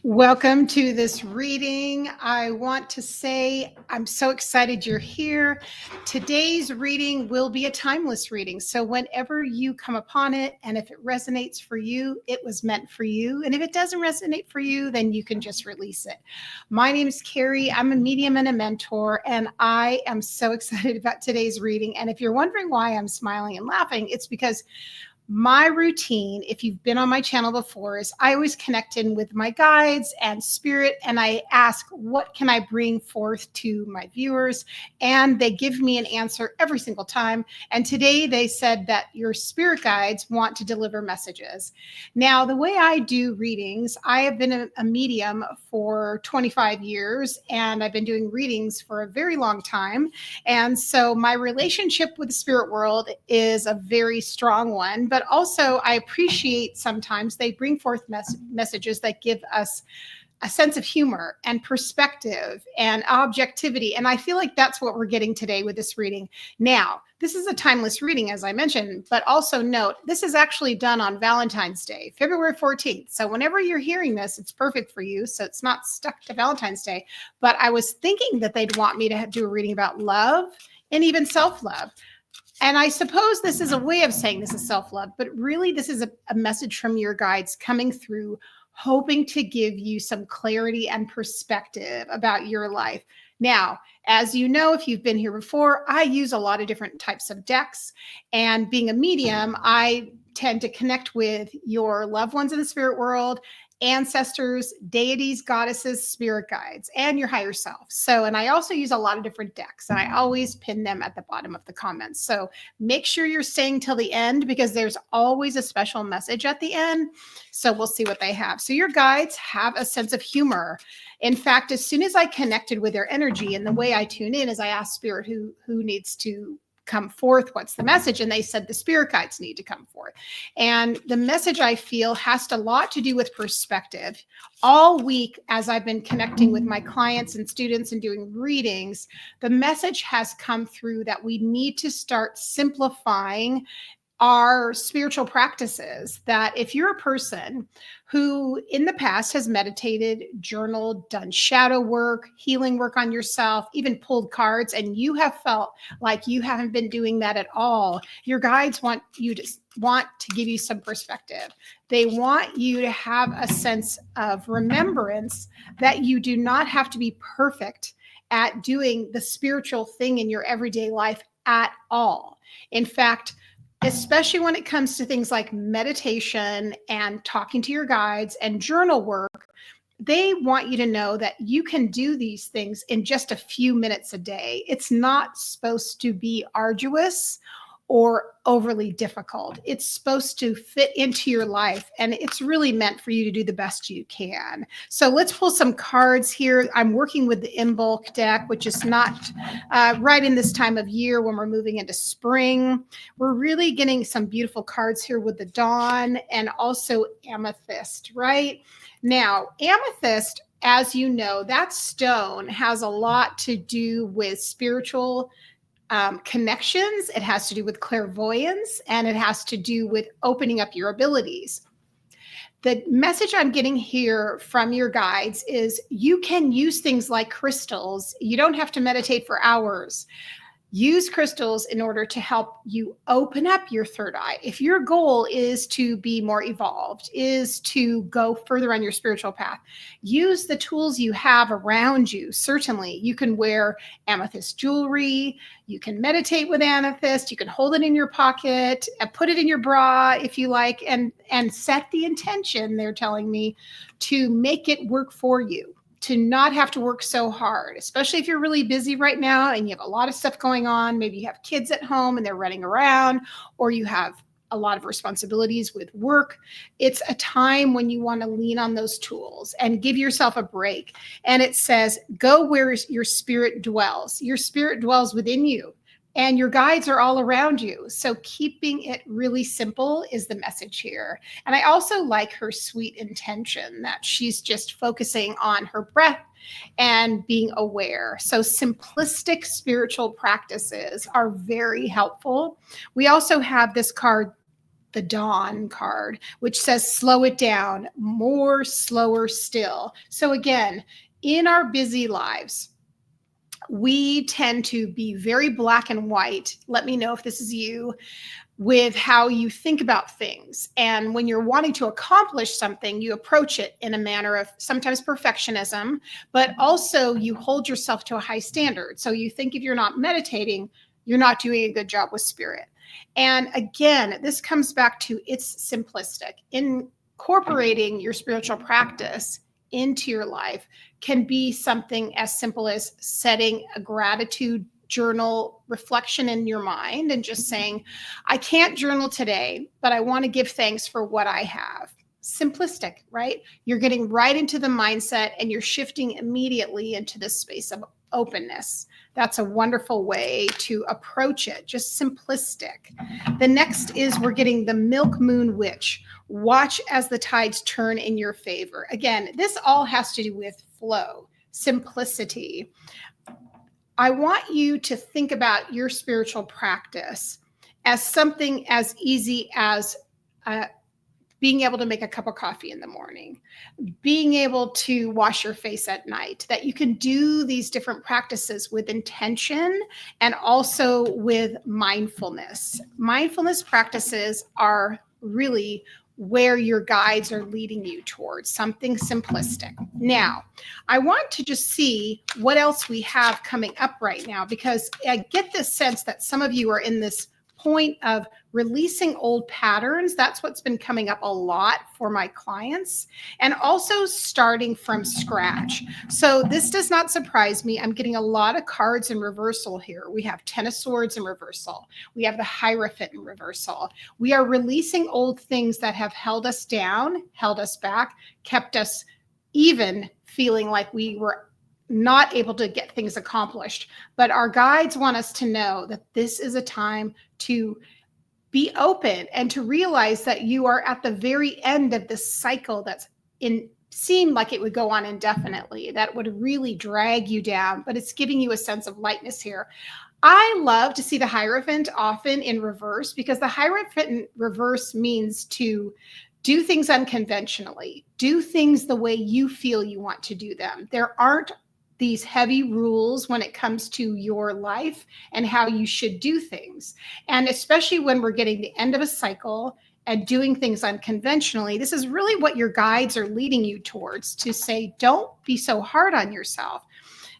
Welcome to this reading. I want to say I'm so excited you're here. Today's reading will be a timeless reading. So, whenever you come upon it, and if it resonates for you, it was meant for you. And if it doesn't resonate for you, then you can just release it. My name is Carrie. I'm a medium and a mentor, and I am so excited about today's reading. And if you're wondering why I'm smiling and laughing, it's because my routine, if you've been on my channel before, is I always connect in with my guides and spirit, and I ask, what can I bring forth to my viewers? And they give me an answer every single time. And today they said that your spirit guides want to deliver messages. Now, the way I do readings, I have been a medium for 25 years, and I've been doing readings for a very long time. And so my relationship with the spirit world is a very strong one, but also I appreciate sometimes they bring forth messages that give us a sense of humor and perspective and objectivity. And I feel like that's what we're getting today with this reading. Now, this is a timeless reading, as I mentioned, but also note, this is actually done on Valentine's Day, February 14th. So whenever you're hearing this, it's perfect for you. So it's not stuck to Valentine's Day. But I was thinking that they'd want me to do a reading about love and even self-love. And I suppose this is a way of saying this is self-love, but really this is a message from your guides coming through, hoping to give you some clarity and perspective about your life. Now, as you know, if you've been here before, I use a lot of different types of decks. And being a medium, I tend to connect with your loved ones in the spirit world, ancestors, deities, goddesses, spirit guides, and your higher self. So, and I also use a lot of different decks, and I always pin them at the bottom of the comments. So make sure you're staying till the end because there's always a special message at the end. So we'll see what they have. So your guides have a sense of humor. In fact, as soon as I connected with their energy, and the way I tune in is I ask spirit who needs to come forth, what's the message, and they said the spirit guides need to come forth. And the message I feel has a lot to do with perspective. All week, as I've been connecting with my clients and students and doing readings, the message has come through that we need to start simplifying our spiritual practices. That if you're a person who in the past has meditated, journaled, done shadow work, healing work on yourself, even pulled cards, and you have felt like you haven't been doing that at all, your guides want to give you some perspective. They want you to have a sense of remembrance that you do not have to be perfect at doing the spiritual thing in your everyday life at all. In fact, especially when it comes to things like meditation and talking to your guides and journal work, they want you to know that you can do these things in just a few minutes a day. It's not supposed to be arduous or overly difficult. It's supposed to fit into your life, and it's really meant for you to do the best you can. So let's pull some cards here. I'm working with the embark deck, which is not right in this time of year when we're moving into spring. We're really getting some beautiful cards here with the dawn and also amethyst, right? Now, amethyst, as you know, that stone has a lot to do with spiritual connections. It has to do with clairvoyance, and it has to do with opening up your abilities. The message I'm getting here from your guides is you can use things like crystals. You don't have to meditate for hours. Use crystals in order to help you open up your third eye. If your goal is to be more evolved, is to go further on your spiritual path, use the tools you have around you. Certainly, you can wear amethyst jewelry. You can meditate with amethyst. You can hold it in your pocket and put it in your bra if you like, and set the intention, they're telling me, to make it work for you, to not have to work so hard, especially if you're really busy right now and you have a lot of stuff going on. Maybe you have kids at home and they're running around, or you have a lot of responsibilities with work. It's a time when you want to lean on those tools and give yourself a break. And it says, go where your spirit dwells. Your spirit dwells within you, and your guides are all around you. So keeping it really simple is the message here. And I also like her sweet intention that she's just focusing on her breath and being aware. So simplistic spiritual practices are very helpful. We also have this card, the Dawn card, which says slow it down, more, slower still. So again, in our busy lives, we tend to be very black and white. Let me know if this is you, with how you think about things. And when you're wanting to accomplish something, you approach it in a manner of sometimes perfectionism, but also you hold yourself to a high standard. So you think if you're not meditating, you're not doing a good job with spirit. And again, this comes back to it's simplistic. Incorporating your spiritual practice into your life can be something as simple as setting a gratitude journal reflection in your mind and just saying, I can't journal today, but I want to give thanks for what I have. Simplistic, right? You're getting right into the mindset and you're shifting immediately into this space of openness. That's a wonderful way to approach it, just simplistic. The next is we're getting the Milk Moon Witch. Watch as the tides turn in your favor. Again, this all has to do with flow, simplicity. I want you to think about your spiritual practice as something as easy as being able to make a cup of coffee in the morning, being able to wash your face at night, that you can do these different practices with intention and also with mindfulness. Mindfulness practices are really where your guides are leading you towards, something simplistic. Now, I want to just see what else we have coming up right now, because I get this sense that some of you are in this point of releasing old patterns. That's what's been coming up a lot for my clients, and also starting from scratch. So this does not surprise me. I'm getting a lot of cards in reversal here. We have Ten of Swords in reversal. We have the Hierophant in reversal. We are releasing old things that have held us down, held us back, kept us even feeling like we were not able to get things accomplished. But our guides want us to know that this is a time to be open and to realize that you are at the very end of this cycle that's seemed like it would go on indefinitely, that would really drag you down, but it's giving you a sense of lightness here. I love to see the Hierophant often in reverse, because the Hierophant in reverse means to do things unconventionally, do things the way you feel you want to do them. There aren't these heavy rules when it comes to your life and how you should do things. And especially when we're getting the end of a cycle and doing things unconventionally, this is really what your guides are leading you towards, to say, don't be so hard on yourself.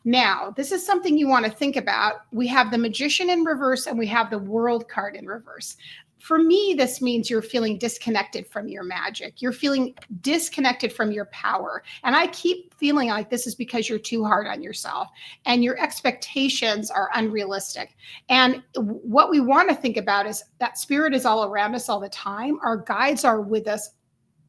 Now, this is something you want to think about. We have the Magician in reverse and we have the World card in reverse. For me, this means you're feeling disconnected from your magic. You're feeling disconnected from your power. And I keep feeling like this is because you're too hard on yourself and your expectations are unrealistic. And what we want to think about is that spirit is all around us all the time. Our guides are with us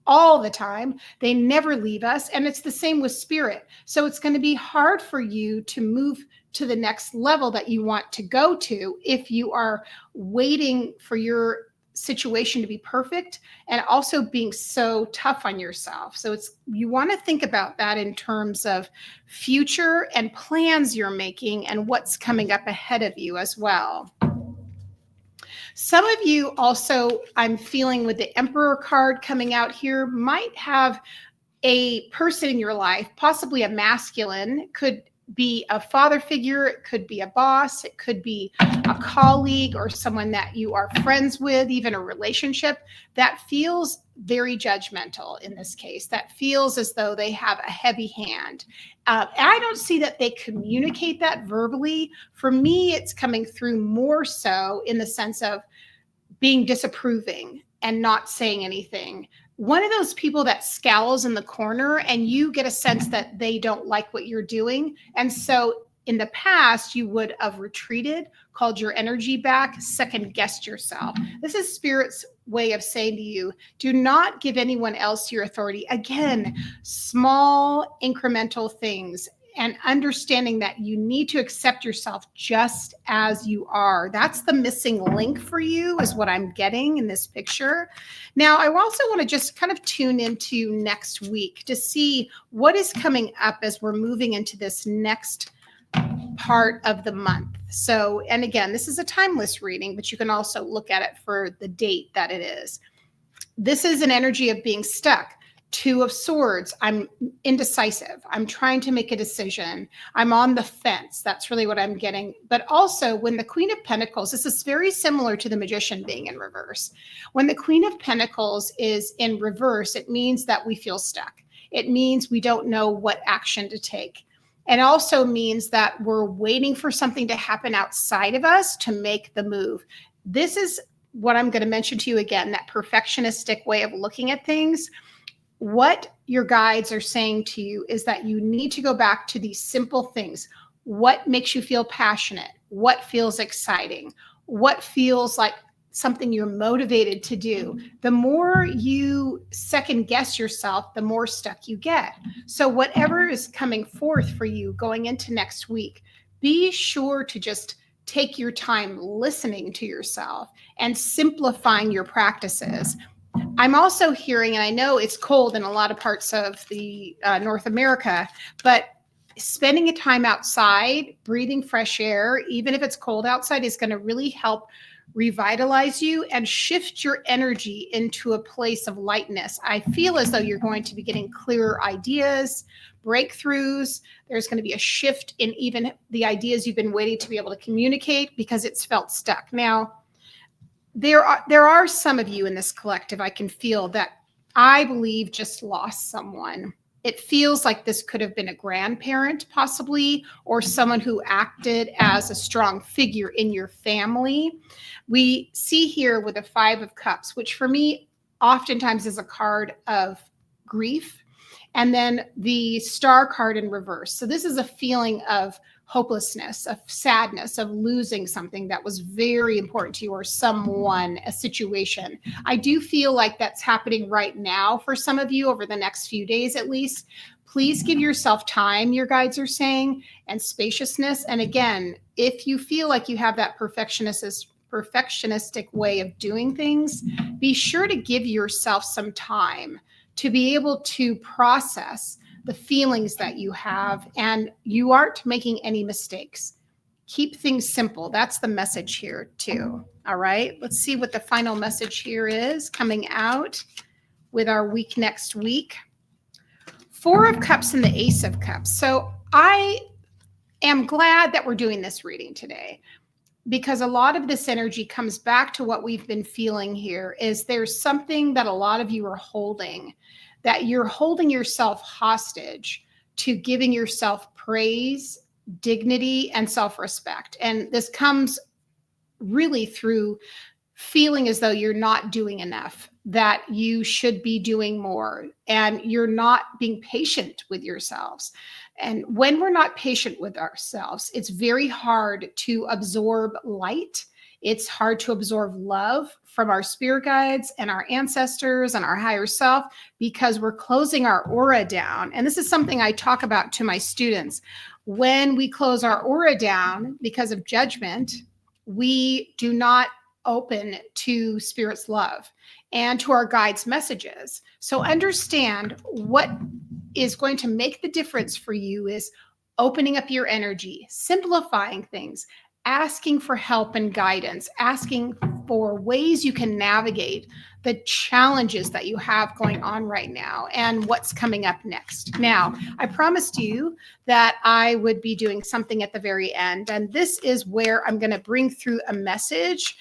all the time. They never leave us. And it's the same with spirit. So it's going to be hard for you to move to the next level that you want to go to if you are waiting for your situation to be perfect and also being so tough on yourself. So you want to think about that in terms of future and plans you're making and what's coming up ahead of you as well. Some of you also, I'm feeling with the Emperor card coming out here, might have a person in your life, possibly a masculine, could be a father figure, it could be a boss, it could be a colleague or someone that you are friends with, even a relationship that feels very judgmental in this case, that feels as though they have a heavy hand. And I don't see that they communicate that verbally. For me, it's coming through more so in the sense of being disapproving and not saying anything. One of those people that scowls in the corner and you get a sense that they don't like what you're doing. And so in the past, you would have retreated, called your energy back, second guessed yourself. This is Spirit's way of saying to you, do not give anyone else your authority. Again, small incremental things, and understanding that you need to accept yourself just as you are. That's the missing link for you, is what I'm getting in this picture. Now, I also want to just kind of tune into next week to see what is coming up as we're moving into this next part of the month. So, and again, this is a timeless reading, but you can also look at it for the date that it is. This is an energy of being stuck. Two of Swords, I'm indecisive. I'm trying to make a decision. I'm on the fence. That's really what I'm getting. But also, when the Queen of Pentacles, this is very similar to the Magician being in reverse. When the Queen of Pentacles is in reverse, it means that we feel stuck. It means we don't know what action to take. It also means that we're waiting for something to happen outside of us to make the move. This is what I'm going to mention to you again, that perfectionistic way of looking at things. What your guides are saying to you is that you need to go back to these simple things. What makes you feel passionate? What feels exciting? What feels like something you're motivated to do? The more you second guess yourself, the more stuck you get. So whatever is coming forth for you going into next week, be sure to just take your time listening to yourself and simplifying your practices. I'm also hearing, and I know it's cold in a lot of parts of the North America, but spending a time outside, breathing fresh air, even if it's cold outside, is going to really help revitalize you and shift your energy into a place of lightness. I feel as though you're going to be getting clearer ideas, breakthroughs. There's going to be a shift in even the ideas you've been waiting to be able to communicate because it's felt stuck. Now, there are some of you in this collective, I can feel, that I believe just lost someone. It feels like this could have been a grandparent possibly, or someone who acted as a strong figure in your family. We see here with a 5 of Cups, which for me oftentimes is a card of grief, and then the Star card in reverse. So this is a feeling of hopelessness, of sadness, of losing something that was very important to you, or someone, a situation. I do feel like that's happening right now for some of you over the next few days at least. Please give yourself time, your guides are saying, and spaciousness. And again, if you feel like you have that perfectionistic way of doing things, be sure to give yourself some time to be able to process the feelings that you have, and you aren't making any mistakes. Keep things simple. That's the message here too. All right, let's see what the final message here is coming out with our week next week. 4 of Cups and the Ace of Cups. So I am glad that we're doing this reading today, because a lot of this energy comes back to what we've been feeling here. Is there's something that a lot of you are holding, that you're holding yourself hostage to giving yourself praise, dignity, and self-respect. And this comes really through feeling as though you're not doing enough, that you should be doing more, and you're not being patient with yourselves. And when we're not patient with ourselves, it's very hard to absorb light. It's hard to absorb love from our spirit guides and our ancestors and our higher self, because we're closing our aura down. And this is something I talk about to my students. When we close our aura down because of judgment, we do not open to Spirit's love and to our guides' messages. So understand what is going to make the difference for you is opening up your energy, simplifying things, asking for help and guidance, asking for ways you can navigate the challenges that you have going on right now and what's coming up next. Now, I promised you that I would be doing something at the very end, and this is where I'm going to bring through a message.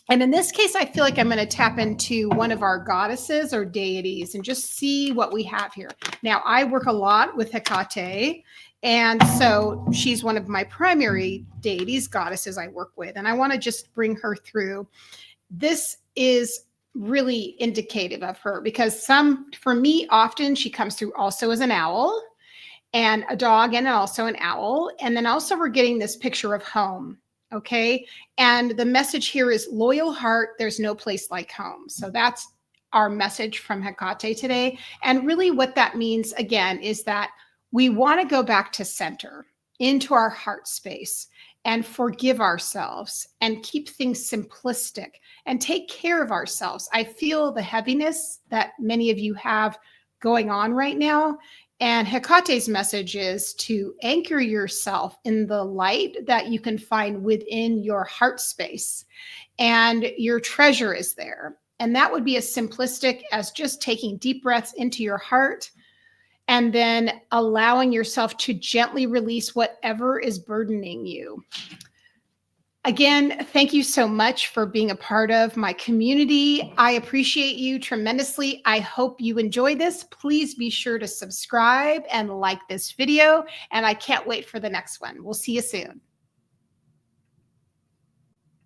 And in this case, I feel like I'm going to tap into one of our goddesses or deities and just see what we have here. Now, I work a lot with Hecate, and so she's one of my primary deities, goddesses I work with, and I want to just bring her through. This is really indicative of her, because for me, often she comes through also as an owl and a dog, and also an owl. And then also we're getting this picture of home. Okay. And the message here is loyal heart. There's no place like home. So that's our message from Hecate today. And really what that means, again, is that we want to go back to center, into our heart space, and forgive ourselves and keep things simplistic and take care of ourselves. I feel the heaviness that many of you have going on right now. And Hecate's message is to anchor yourself in the light that you can find within your heart space. And your treasure is there. And that would be as simplistic as just taking deep breaths into your heart and then allowing yourself to gently release whatever is burdening you. Again, thank you so much for being a part of my community. I appreciate you tremendously. I hope you enjoy this. Please be sure to subscribe and like this video, and I can't wait for the next one. We'll see you soon.